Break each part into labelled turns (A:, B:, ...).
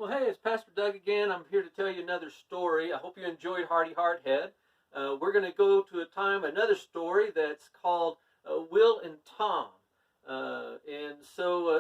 A: Well, hey, it's Pastor Doug again. I'm here to tell you another story. I hope you enjoyed Hardy Hardhead. We're going to go to another story that's called Will and Tom.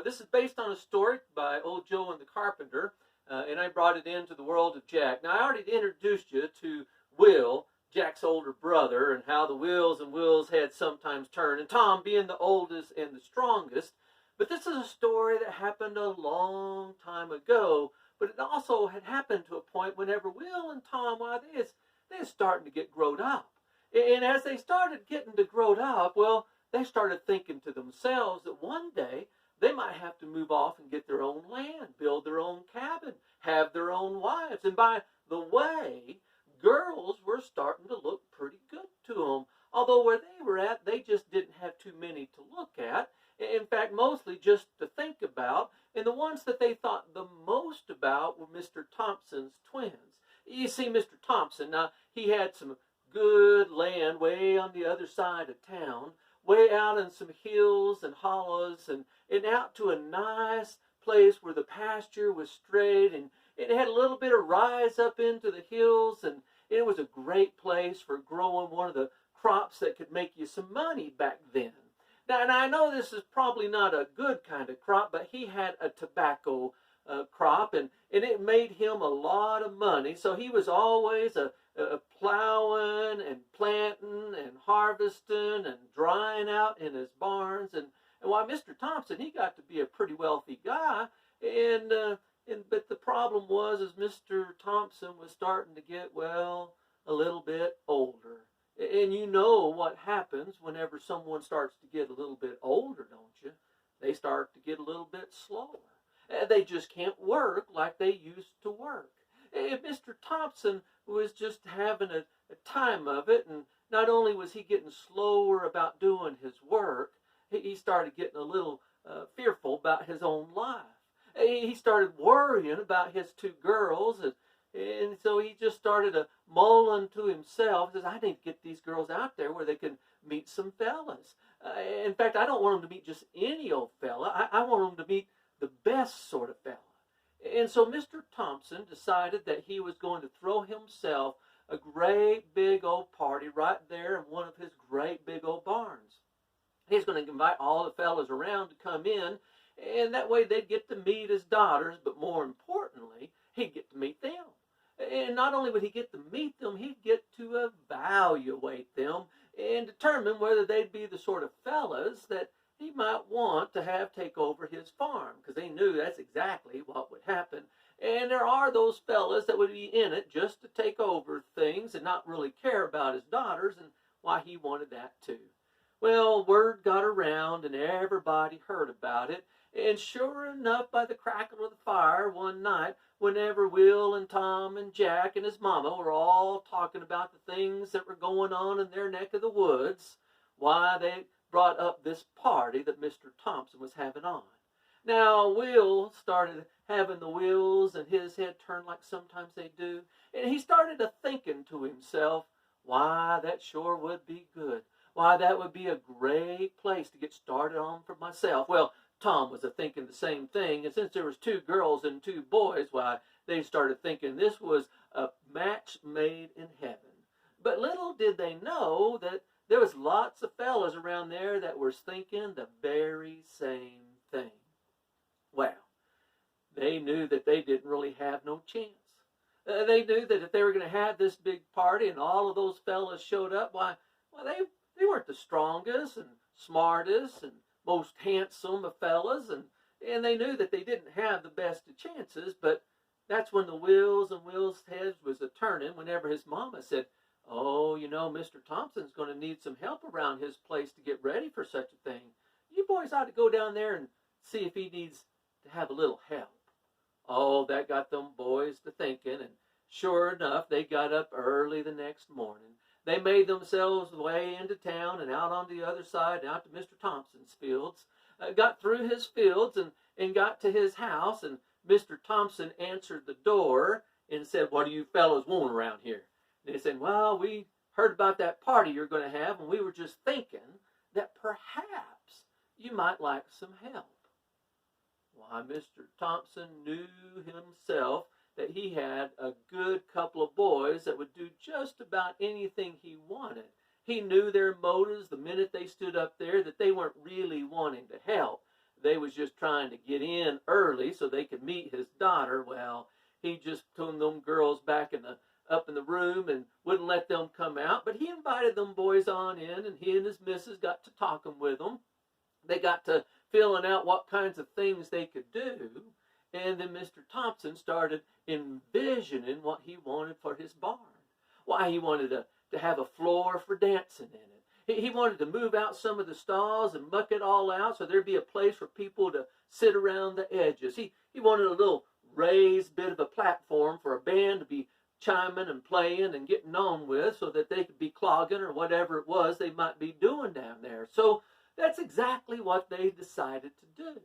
A: This is based on a story by Old Joe and the Carpenter, and I brought it into the world of Jack. Now, I already introduced you to Will, Jack's older brother, and how the wheels and Will's heads sometimes turn, and Tom being the oldest and the strongest. But this is a story that happened a long time ago. But it also had happened to a point whenever Will and Tom, they was starting to get growed up. And as they started getting to growed up, well, they started thinking to themselves that one day they might have to move off and get their own land, build their own cabin, have their own wives. And by the way, girls were starting to look pretty good to them. Although where they were at, they just didn't have too many to look at. In fact, mostly just to think about. And the ones that they thought the most about were Mr. Thompson's twins. You see, Mr. Thompson, now, he had some good land way on the other side of town, way out in some hills and hollows, and out to a nice place where the pasture was straight, and it had a little bit of rise up into the hills, and it was a great place for growing one of the crops that could make you some money back then. Now, and I know this is probably not a good kind of crop, but he had a tobacco crop, and it made him a lot of money. So he was always plowing and planting and harvesting and drying out in his barns. And while Mr. Thompson, he got to be a pretty wealthy guy, but the problem was Mr. Thompson was starting to get, well, a little bit older. And you know what happens whenever someone starts to get a little bit older, don't you? They start to get a little bit slower. They just can't work like they used to work. And Mr. Thompson was just having a time of it, and not only was he getting slower about doing his work, he started getting a little fearful about his own life. He started worrying about his two girls, and so he just started mulling to himself. He says, I need to get these girls out there where they can meet some fellas. In fact, I don't want them to meet just any old fella. I want them to meet the best sort of fella. And so Mr. Thompson decided that he was going to throw himself a great big old party right there in one of his great big old barns. He's going to invite all the fellas around to come in, and that way they'd get to meet his daughters, but more importantly, he'd get to meet them. And not only would he get to meet them, he'd get to evaluate them and determine whether they'd be the sort of fellas that he might want to have take over his farm, because they knew that's exactly what would happen. And there are those fellas that would be in it just to take over things and not really care about his daughters, and why he wanted that too. Well, word got around and everybody heard about it. And sure enough, by the crackle of the fire one night, whenever Will and Tom and Jack and his mama were all talking about the things that were going on in their neck of the woods, why, they brought up this party that Mr. Thompson was having on. Now, Will started having the wheels in his head turn like sometimes they do, and he started thinking to himself, why, that sure would be good. Why, that would be a great place to get started on for myself. Well, Tom was thinking the same thing, and since there was two girls and two boys, why, they started thinking this was a match made in heaven. But little did they know that there was lots of fellas around there that were thinking the very same thing. Well, they knew that they didn't really have no chance. They knew that if they were going to have this big party and all of those fellas showed up, they weren't the strongest and smartest and most handsome of fellas, and they knew that they didn't have the best of chances. But that's when the wheels and Will's heads was turning whenever his mama said, oh, you know, Mr. Thompson's going to need some help around his place to get ready for such a thing. You boys ought to go down there and see if he needs to have a little help. Oh, that got them boys to thinking, and sure enough, they got up early the next morning. They made themselves way into town and out on the other side, out to Mr. Thompson's fields, got through his fields and got to his house, and Mr. Thompson answered the door and said, what do you fellows want around here? And they said, well, we heard about that party you're going to have, and we were just thinking that perhaps you might like some help. Why, Mr. Thompson knew himself that he had a good couple of boys that would do just about anything he wanted. He knew their motives the minute they stood up there, that they weren't really wanting to help. They was just trying to get in early so they could meet his daughter. Well, he just took them girls back up in the room and wouldn't let them come out. But he invited them boys on in, and he and his missus got to talking with them. They got to filling out what kinds of things they could do. And then Mr. Thompson started envisioning what he wanted for his barn. Why, he wanted to have a floor for dancing in it. He wanted to move out some of the stalls and muck it all out so there'd be a place for people to sit around the edges. He wanted a little raised bit of a platform for a band to be chiming and playing and getting on with so that they could be clogging or whatever it was they might be doing down there. So that's exactly what they decided to do.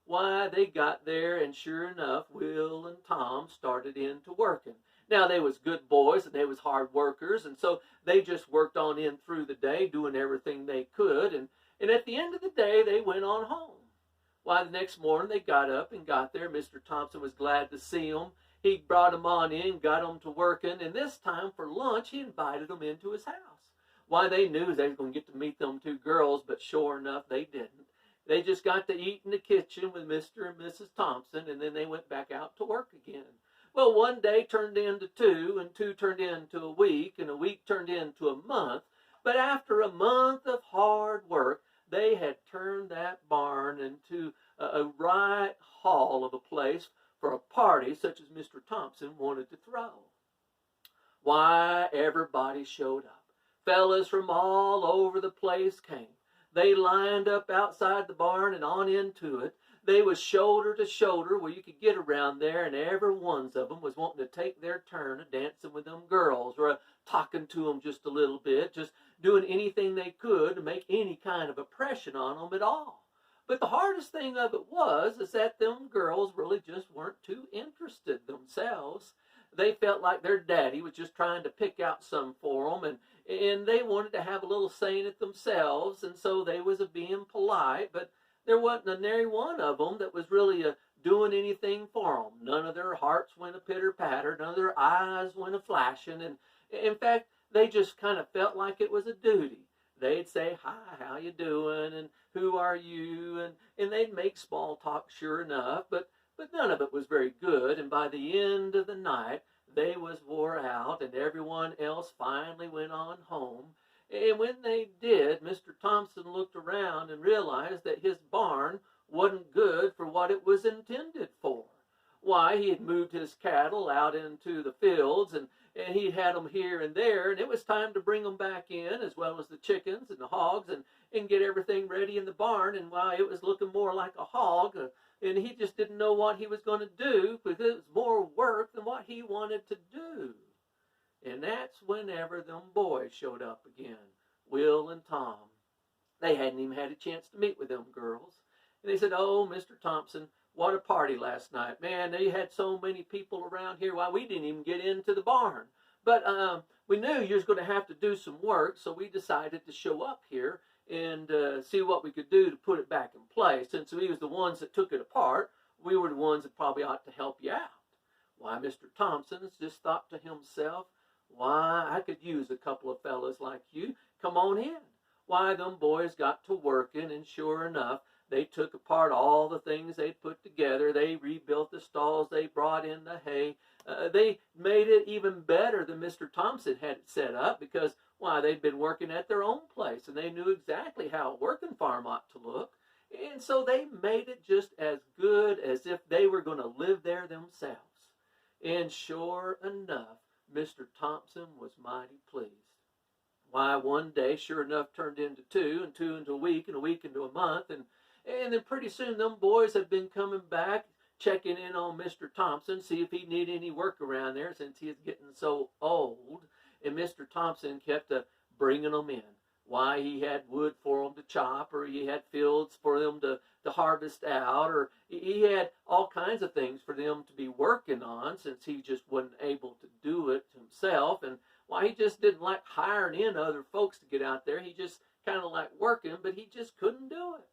A: Why, they got there, and sure enough, Will and Tom started into working. Now, they was good boys, and they was hard workers, and so they just worked on in through the day, doing everything they could, and at the end of the day, they went on home. Why, the next morning, they got up and got there. Mr. Thompson was glad to see them. He brought them on in, got them to working, and this time for lunch, he invited them into his house. Why, they knew they was going to get to meet them two girls, but sure enough, they didn't. They just got to eat in the kitchen with Mr. and Mrs. Thompson, and then they went back out to work again. Well, one day turned into two, and two turned into a week, and a week turned into a month. But after a month of hard work, they had turned that barn into a right hall of a place for a party such as Mr. Thompson wanted to throw. Why, everybody showed up. Fellas from all over the place came. They lined up outside the barn and on into it. They was shoulder to shoulder where you could get around there, and every one of them was wanting to take their turn of dancing with them girls or talking to them just a little bit, just doing anything they could to make any kind of impression on them at all. But the hardest thing of it was is that them girls really just weren't too interested themselves. They felt like their daddy was just trying to pick out some for them, and they wanted to have a little say in it themselves, and so they was being polite, but there wasn't nary one of them that was really doing anything for them. None of their hearts went a pitter-patter, none of their eyes went a flashing, and in fact, they just kind of felt like it was a duty. They'd say, "Hi, how you doing?" and "Who are you?" and they'd make small talk sure enough, but none of it was very good, and by the end of the night, they was wore out, and everyone else finally went on home. And when they did, Mr. Thompson looked around and realized that his barn wasn't good for what it was intended for. Why, he had moved his cattle out into the fields, and he'd had them here and there, and it was time to bring them back in, as well as the chickens and the hogs, and get everything ready in the barn. And why, it was looking more like a hog, and he just didn't know what he was going to do, because it was more work than what he wanted to do. And that's whenever them boys showed up again, Will and Tom. They hadn't even had a chance to meet with them girls. And they said, "Oh, Mr. Thompson, what a party last night. Man, they had so many people around here. Why, we didn't even get into the barn. But we knew you was going to have to do some work, so we decided to show up here and see what we could do to put it back in place. Since we was the ones that took it apart, we were the ones that probably ought to help you out." Why, Mr. Thompson just thought to himself, "Why, I could use a couple of fellas like you. Come on in." Why, them boys got to working, and sure enough, they took apart all the things they'd put together. They rebuilt the stalls. They brought in the hay. They made it even better than Mr. Thompson had it set up, because, why, they'd been working at their own place, and they knew exactly how a working farm ought to look. And so they made it just as good as if they were going to live there themselves. And sure enough, Mr. Thompson was mighty pleased. Why, one day, sure enough, turned into two, and two into a week, and a week into a month, and then pretty soon them boys had been coming back, checking in on Mr. Thompson, see if he needed any work around there since he was getting so old. And Mr. Thompson kept bringing them in. Why, he had wood for them to chop, or he had fields for them to harvest out, or he had all kinds of things for them to be working on, since he just wasn't able to do it himself. And why, he just didn't like hiring in other folks to get out there. He just kind of liked working, but he just couldn't do it.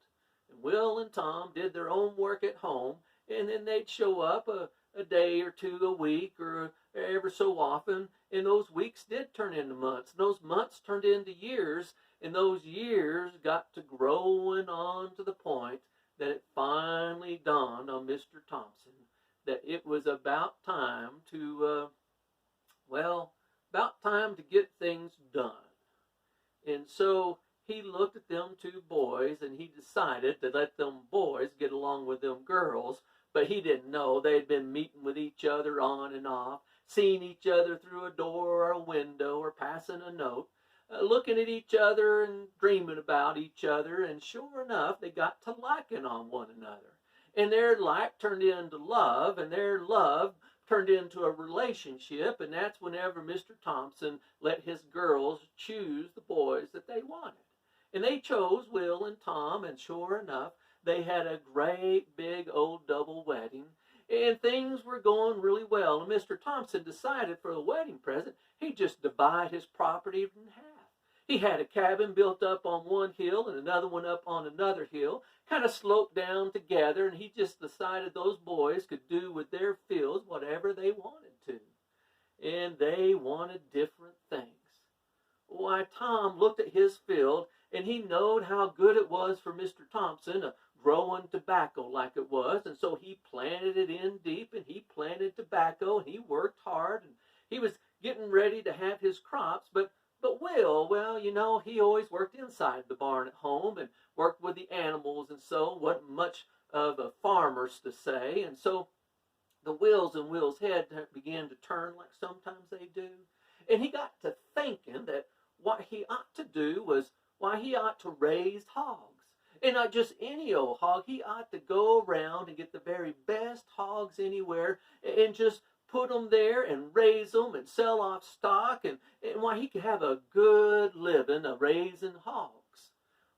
A: And Will and Tom did their own work at home, and then they'd show up a day or two a week or ever so often, and those weeks did turn into months, and those months turned into years, and those years got to growing on to the point that it finally dawned on Mr. Thompson that it was about time to, about time to get things done. And so he looked at them two boys, and he decided to let them boys get along with them girls, but he didn't know they'd been meeting with each other on and off, seeing each other through a door or a window or passing a note, looking at each other and dreaming about each other, and sure enough, they got to liking on one another. And their like turned into love, and their love turned into a relationship, and that's whenever Mr. Thompson let his girls choose the boys that they wanted. And they chose Will and Tom, and sure enough, they had a great big old double wedding, and things were going really well. And Mr. Thompson decided for the wedding present, he'd just divide his property in half. He had a cabin built up on one hill and another one up on another hill, kind of sloped down together, and he just decided those boys could do with their fields whatever they wanted to. And they wanted different things. Why, Tom looked at his field, and he knowed how good it was for Mr. Thompson growing tobacco like it was, and so he planted it in deep, and he planted tobacco, and he worked hard, and he was getting ready to have his crops, but Will, well, you know, he always worked inside the barn at home and worked with the animals, and so wasn't much of a farmer to say, and so the wheels in Will's head began to turn like sometimes they do, and he got to thinking that what he ought to do was, why, he ought to raise hogs, and not just any old hog. He ought to go around and get the very best hogs anywhere and just put them there and raise them and sell off stock, and why, he could have a good living raising hogs.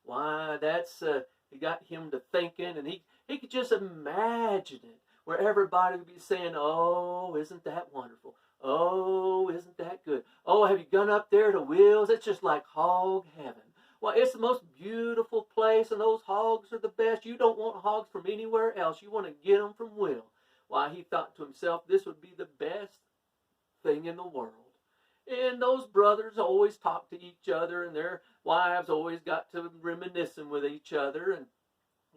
A: Why, that's it got him to thinking, and he could just imagine it, where everybody would be saying, oh, isn't that wonderful? Oh, isn't that good? Oh, have you gone up there to Will's? It's just like hog heaven. Well, it's the most beautiful place, and those hogs are the best. You don't want hogs from anywhere else. You want to get them from Will. Why, he thought to himself, this would be the best thing in the world. And those brothers always talked to each other, and their wives always got to reminiscing with each other, and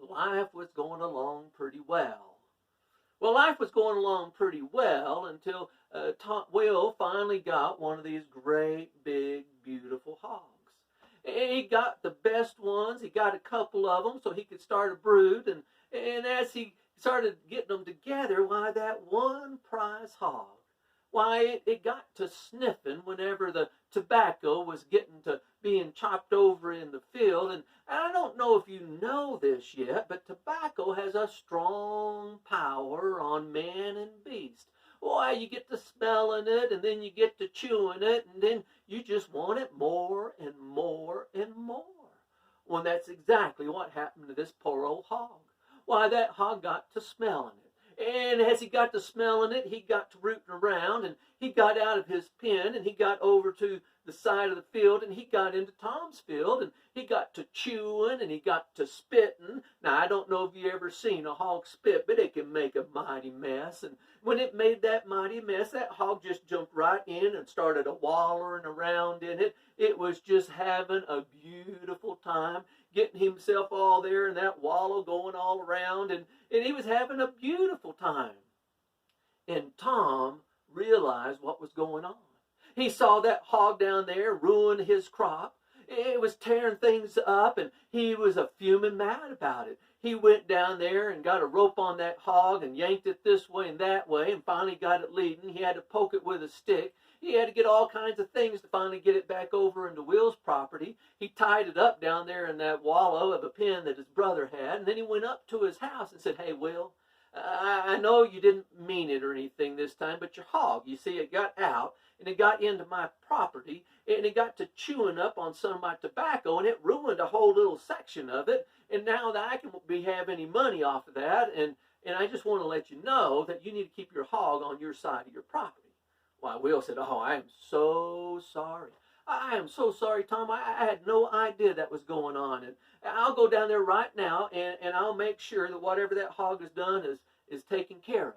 A: life was going along pretty well. Well, life was going along pretty well until Will finally got one of these great, big, beautiful hogs. And he got the best ones. He got a couple of them so he could start a brood, and as he started getting them together, why, that one prize hog, why, it got to sniffing whenever the tobacco was getting to being chopped over in the field. And I don't know if you know this yet, but tobacco has a strong power on man and beast. Why, you get to smelling it, and then you get to chewing it, and then you just want it more and more and more. Well, that's exactly what happened to this poor old hog. Why, that hog got to smelling it. And as he got to smelling it, he got to rooting around, and he got out of his pen, and he got over to the side of the field, and he got into Tom's field, and he got to chewing, and he got to spitting. Now, I don't know if you ever seen a hog spit, but it can make a mighty mess. And when it made that mighty mess, that hog just jumped right in and started wallering around in it. It was just having a beautiful time, getting himself all there in that wallow, going all around, and he was having a beautiful time. And Tom realized what was going on. He saw that hog down there ruin his crop. It was tearing things up, and he was fuming mad about it. He went down there and got a rope on that hog and yanked it this way and that way, and finally got it leading. He had to poke it with a stick. He had to get all kinds of things to finally get it back over into Will's property. He tied it up down there in that wallow of a pen that his brother had, and then he went up to his house and said, hey, Will, I know you didn't mean it or anything this time, but your hog, you see, it got out, and it got into my property, and it got to chewing up on some of my tobacco, and it ruined a whole little section of it, and now that I can have any money off of that, and I just want to let you know that you need to keep your hog on your side of your property. Why, Will said, oh, I am so sorry. I am so sorry, Tom. I had no idea that was going on. And I'll go down there right now, and I'll make sure that whatever that hog has done is taken care of.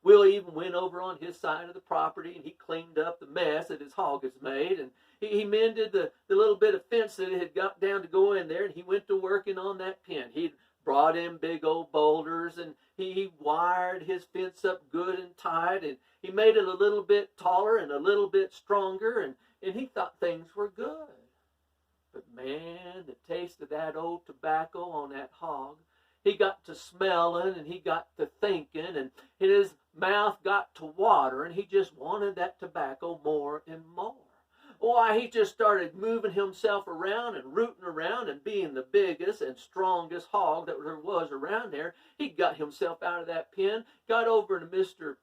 A: Will even went over on his side of the property, and he cleaned up the mess that his hog has made, and he mended the little bit of fence that it had got down to go in there, and he went to working on that pen. He'd brought in big old boulders, and he wired his fence up good and tight, and he made it a little bit taller and a little bit stronger, and he thought things were good. But man, the taste of that old tobacco on that hog, he got to smelling, and he got to thinking, and his mouth got to water, and he just wanted that tobacco more and more. Why, he just started moving himself around and rooting around and being the biggest and strongest hog that there was around there. He got himself out of that pen, got over to Mr.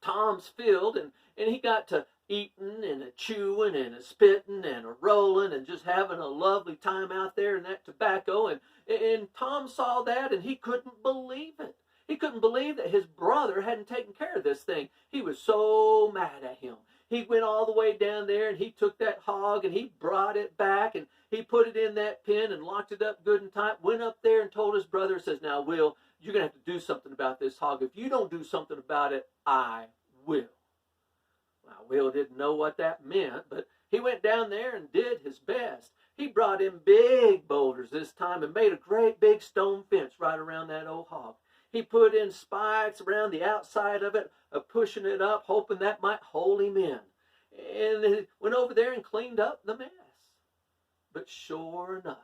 A: Tom's field, and he got to eating and a chewing and a spitting and a rolling and just having a lovely time out there in that tobacco. And Tom saw that, and he couldn't believe it. He couldn't believe that his brother hadn't taken care of this thing. He was so mad at him. He went all the way down there, and he took that hog, and he brought it back, and he put it in that pen and locked it up good and tight, went up there and told his brother, says, now, Will, you're going to have to do something about this hog. If you don't do something about it, I will. Now, Will didn't know what that meant, but he went down there and did his best. He brought in big boulders this time and made a great big stone fence right around that old hog. He put in spikes around the outside of it, pushing it up, hoping that might hold him in. And he went over there and cleaned up the mess. But sure enough,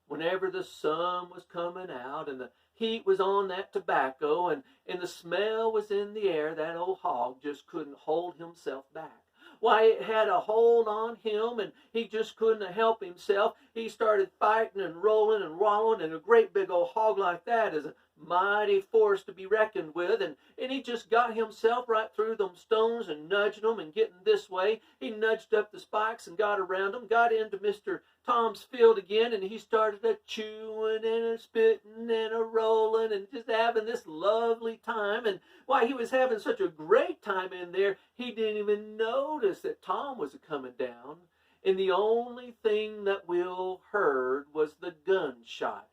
A: whenever the sun was coming out and the heat was on that tobacco and the smell was in the air, that old hog just couldn't hold himself back. Why, it had a hold on him, and he just couldn't help himself. He started fighting and rolling and wallowing, and a great big old hog like that is a mighty force to be reckoned with, and he just got himself right through them stones and nudging them and getting this way. He nudged up the spikes and got around them, got into Mr. Tom's field again, and he started a chewing and a spitting and a rolling and just having this lovely time. And why, he was having such a great time in there, he didn't even notice that Tom was coming down. And the only thing that Will heard was the gunshot.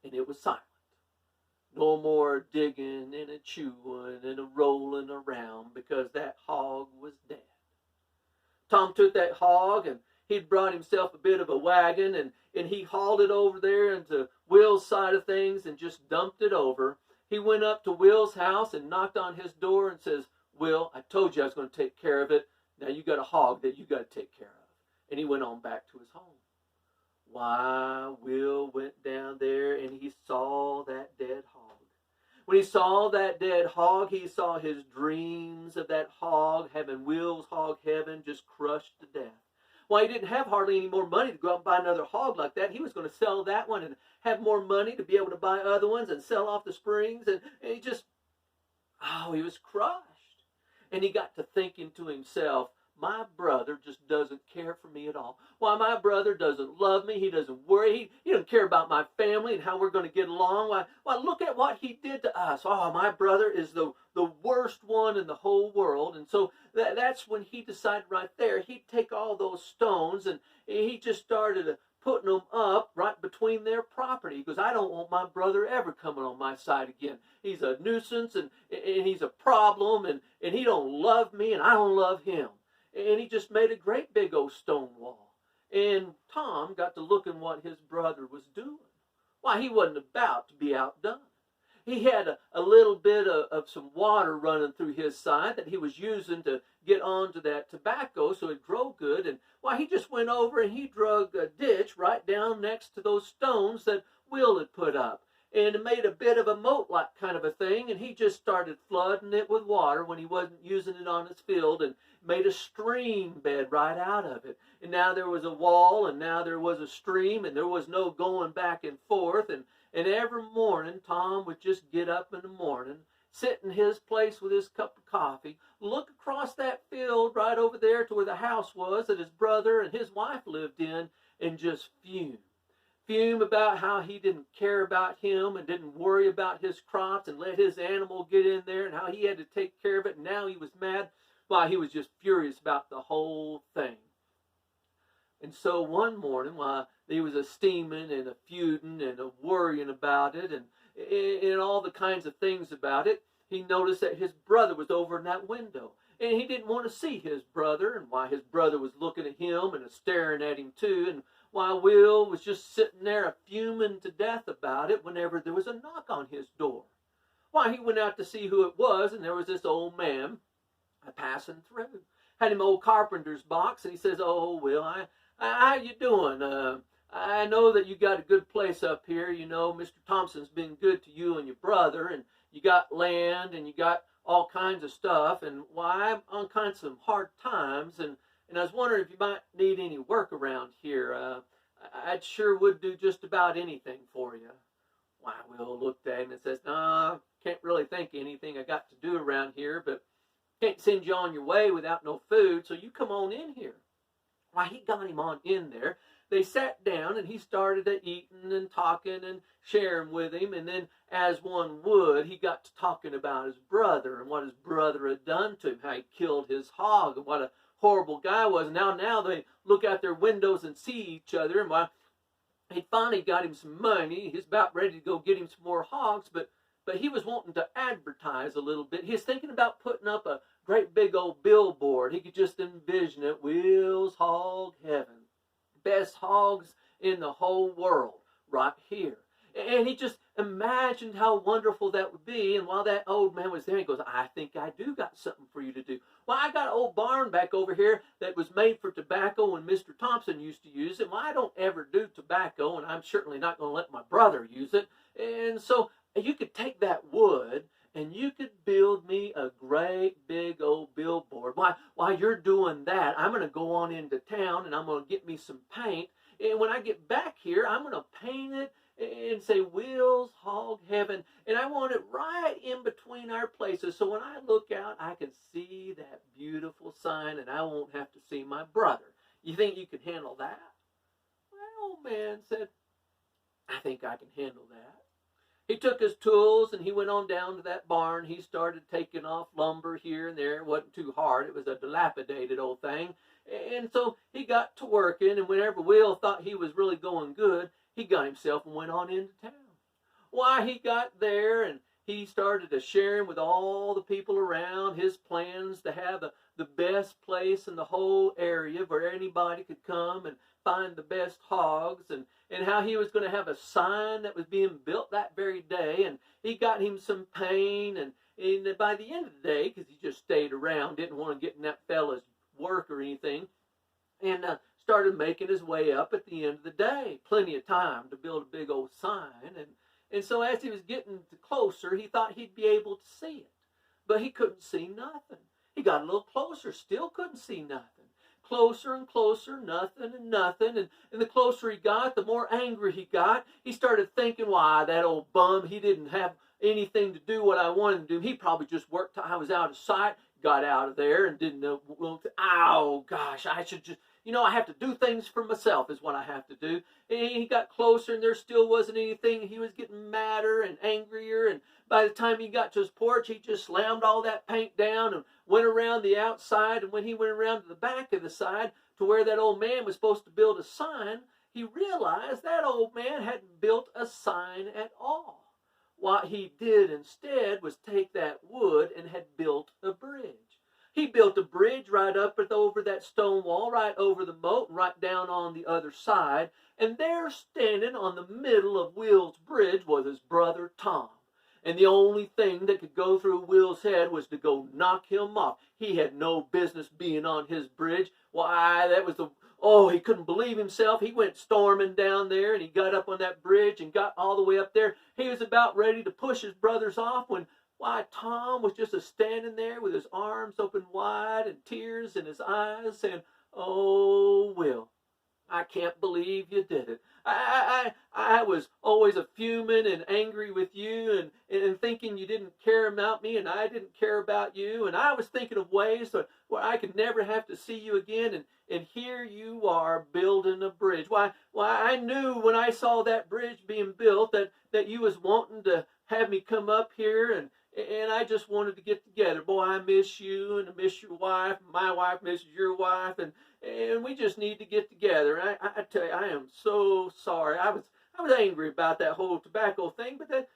A: And it was silent. No more digging and a chewing and a rolling around, because that hog was dead. Tom took that hog, and he'd brought himself a bit of a wagon, and he hauled it over there into Will's side of things and just dumped it over. He went up to Will's house and knocked on his door and says, Will, I told you I was going to take care of it. Now you got a hog that you got to take care of. And he went on back to his home. Why, Will went down there and he saw that dead hog. When he saw that dead hog, he saw his dreams of that hog, having Will's hog heaven, just crushed to death. Why, he didn't have hardly any more money to go out and buy another hog like that. He was going to sell that one and have more money to be able to buy other ones and sell off the springs. And he just, he was crushed. And he got to thinking to himself, my brother just doesn't care for me at all. Why, my brother doesn't love me. He doesn't worry. He doesn't care about my family and how we're going to get along. Why, look at what he did to us. Oh, my brother is the worst one in the whole world. And so that's when he decided right there, he'd take all those stones and he just started putting them up right between their property. He goes, I don't want my brother ever coming on my side again. He's a nuisance and he's a problem and he don't love me and I don't love him. And he just made a great big old stone wall. And Tom got to looking what his brother was doing. Why, he wasn't about to be outdone. He had a little bit of some water running through his side that he was using to get onto that tobacco so it'd grow good. And why, he just went over and he dug a ditch right down next to those stones that Will had put up. And it made a bit of a moat-like kind of a thing, and he just started flooding it with water when he wasn't using it on his field, and made a stream bed right out of it. And now there was a wall, and now there was a stream, and there was no going back and forth. And every morning, Tom would just get up in the morning, sit in his place with his cup of coffee, look across that field right over there to where the house was that his brother and his wife lived in, and just fume. Fume about how he didn't care about him and didn't worry about his crops and let his animal get in there and how he had to take care of it. And now he was mad. Why, he was just furious about the whole thing. And so one morning, while he was a steaming and a feuding and a worrying about it and all the kinds of things about it, he noticed that his brother was over in that window. And he didn't want to see his brother, and why his brother was looking at him and staring at him too, and why Will was just sitting there fuming to death about it whenever there was a knock on his door. Why, he went out to see who it was, and there was this old man passing through. Had him old carpenter's box, and he says, "Oh, Will, how you doing? I know that you got a good place up here. You know, Mr. Thompson's been good to you and your brother, and you got land, and you got all kinds of stuff, and why, I'm on kind of some hard times, and I was wondering if you might need any work around here. I sure would do just about anything for you." Why, Will looked at him and says, "Nah, can't really think of anything I got to do around here, but can't send you on your way without no food, so you come on in here." Why, he got him on in there. They sat down, and he started eating and talking and sharing with him. And then, as one would, he got to talking about his brother and what his brother had done to him, how he killed his hog, and what a horrible guy was. Now they look out their windows and see each other. And why, he finally got him some money. He's about ready to go get him some more hogs, but he was wanting to advertise a little bit. He was thinking about putting up a great big old billboard. He could just envision it. Will's Hog Heaven. Best hogs in the whole world right here. And he just imagined how wonderful that would be. And while that old man was there, he goes, "I think I do got something for you to do. Well, I got an old barn back over here that was made for tobacco when Mr. Thompson used to use it. Well, I don't ever do tobacco, and I'm certainly not going to let my brother use it. And so you could take that wood and you could build me a great big old billboard. While you're doing that, I'm going to go on into town and I'm going to get me some paint. And when I get back here, I'm going to paint it and say Will's Hog Heaven. And I want it right in between our places. So when I look out, I can see that beautiful sign and I won't have to see my brother. You think you can handle that?" Well, old man said, "I think I can handle that." He took his tools and he went on down to that barn. He started taking off lumber here and there. It wasn't too hard. It was a dilapidated old thing. And so he got to working, and whenever Will thought he was really going good, he got himself and went on into town. Why, he got there and he started to sharing with all the people around his plans to have the best place in the whole area where anybody could come and find the best hogs, and how he was going to have a sign that was being built that very day. And he got him some paint, and by the end of the day, because he just stayed around, didn't want to get in that fella's work or anything, and started making his way up at the end of the day. Plenty of time to build a big old sign. And so as he was getting closer, he thought he'd be able to see it. But he couldn't see nothing. He got a little closer, still couldn't see nothing. Closer and closer, nothing and nothing. And the closer he got, the more angry he got. He started thinking, "Why, that old bum, he didn't have anything to do what I wanted him to do. He probably just worked till I was out of sight." Got out of there and didn't know, "Oh, gosh, I should just, I have to do things for myself is what I have to do." And he got closer and there still wasn't anything. He was getting madder and angrier. And by the time he got to his porch, he just slammed all that paint down and went around the outside. And when he went around to the back of the side to where that old man was supposed to build a sign, he realized that old man hadn't built a sign at all. What he did instead was take that wood and had built a bridge. He built a bridge right up over that stone wall, right over the moat, and right down on the other side. And there, standing on the middle of Will's bridge, was his brother Tom. And the only thing that could go through Will's head was to go knock him off. He had no business being on his bridge. Why, that was he couldn't believe himself. He went storming down there, and he got up on that bridge and got all the way up there. He was about ready to push his brothers off when, Tom was just standing there with his arms open wide and tears in his eyes saying, "Oh, Will, I can't believe you did it. I was always a fuming and angry with you and thinking you didn't care about me and I didn't care about you. And I was thinking of ways where I could never have to see you again. And here you are building a bridge. Why, I knew when I saw that bridge being built that you was wanting to have me come up here and I just wanted to get together. Boy, I miss you, and I miss your wife, and my wife misses your wife, and we just need to get together. And I tell you, I am so sorry. I was angry about that whole tobacco thing, but that,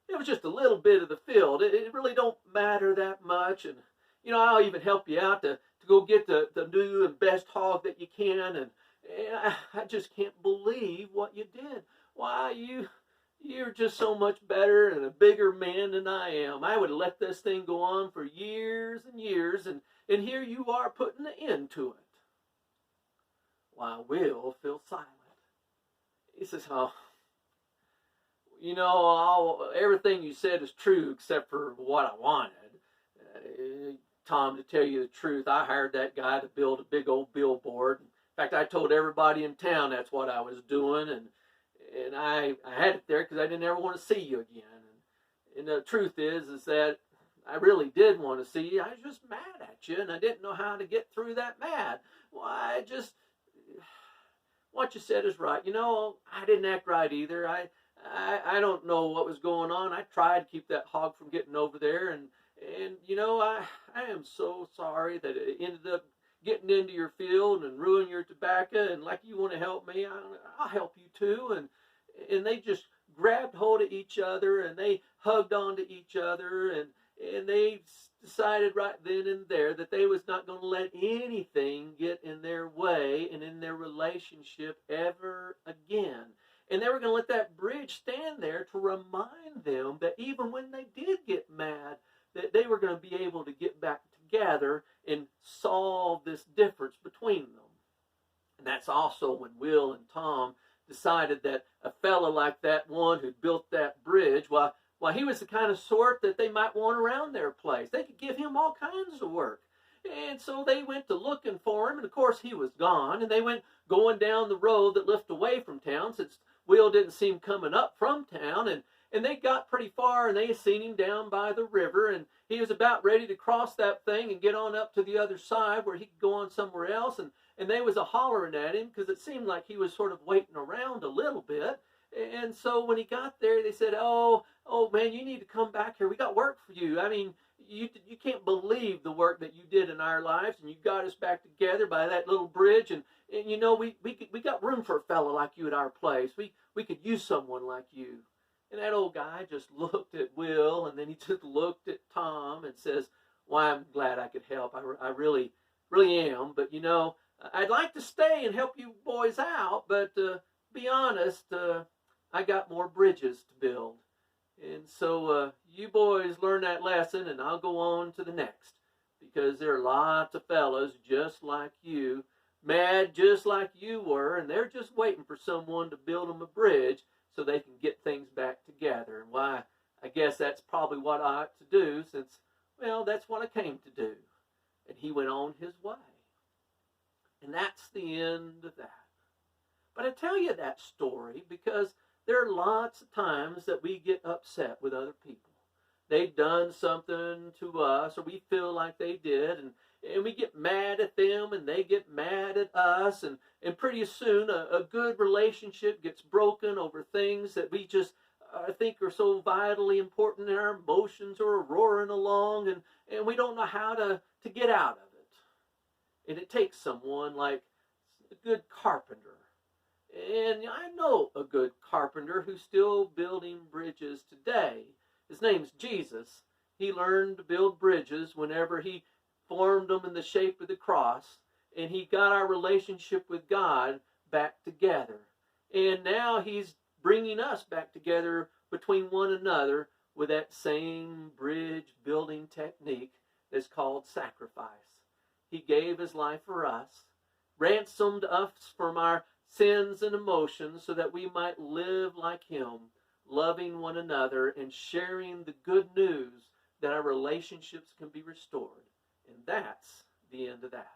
A: it was just a little bit of the field. It really don't matter that much, and I'll even help you out to go get the new and best hog that you can, and I just can't believe what you did. Why, you're just so much better and a bigger man than I am. I would have let this thing go on for years and years, and here you are putting an end to it. Why, Will fell silent. He says, oh, everything you said is true except for what I wanted. Tom, to tell you the truth, I hired that guy to build a big old billboard. In fact, I told everybody in town that's what I was doing, and I had it there because I didn't ever want to see you again. And the truth is that I really did want to see you. I was just mad at you, and I didn't know how to get through that mad. Why, what you said is right. I didn't act right either. I don't know what was going on. I tried to keep that hog from getting over there, and I am so sorry that it ended up getting into your field and ruining your tobacco. And like you want to help me, I'll help you too. And they just grabbed hold of each other, and they hugged onto each other, and they decided right then and there that they was not going to let anything get in their way and in their relationship ever again. And they were going to let that bridge stand there to remind them that even when they did get mad, that they were going to be able to get back together and solve this difference between them. And that's also when Will and Tom decided that a fella like that one who built that bridge, well, he was the kind of sort that they might want around their place. They could give him all kinds of work. And so they went to looking for him, and of course he was gone, and they went going down the road that led away from town, since Will didn't see him coming up from town, and they got pretty far, and they had seen him down by the river, and he was about ready to cross that thing and get on up to the other side where he could go on somewhere else, and they was a-hollering at him because it seemed like he was sort of waiting around a little bit. And so when he got there, they said, oh man, you need to come back here. We got work for you. I mean, you can't believe the work that you did in our lives, and you got us back together by that little bridge, and we got room for a fellow like you at our place. We could use someone like you. And that old guy just looked at Will, and then he just looked at Tom and says, why, I'm glad I could help. I really, really am. But, I'd like to stay and help you boys out, but be honest, I got more bridges to build. And so you boys learn that lesson, and I'll go on to the next. Because there are lots of fellows just like you, mad just like you were, and they're just waiting for someone to build them a bridge so they can get things back together. And why, I guess that's probably what I ought to do, since, well, that's what I came to do. And he went on his way. And that's the end of that. But I tell you that story because there are lots of times that we get upset with other people. They've done something to us, or we feel like they did, and we get mad at them, and they get mad at us, and pretty soon a good relationship gets broken over things that we just think are so vitally important, and our emotions are roaring along, and we don't know how to get out of it. And it takes someone like a good carpenter. And I know a good carpenter who's still building bridges today. His name's Jesus. He learned to build bridges whenever he formed them in the shape of the cross, and he got our relationship with God back together. And now he's bringing us back together between one another with that same bridge building technique that's called sacrifice. He gave his life for us, ransomed us from our sins and emotions so that we might live like him, loving one another and sharing the good news that our relationships can be restored. And that's the end of that.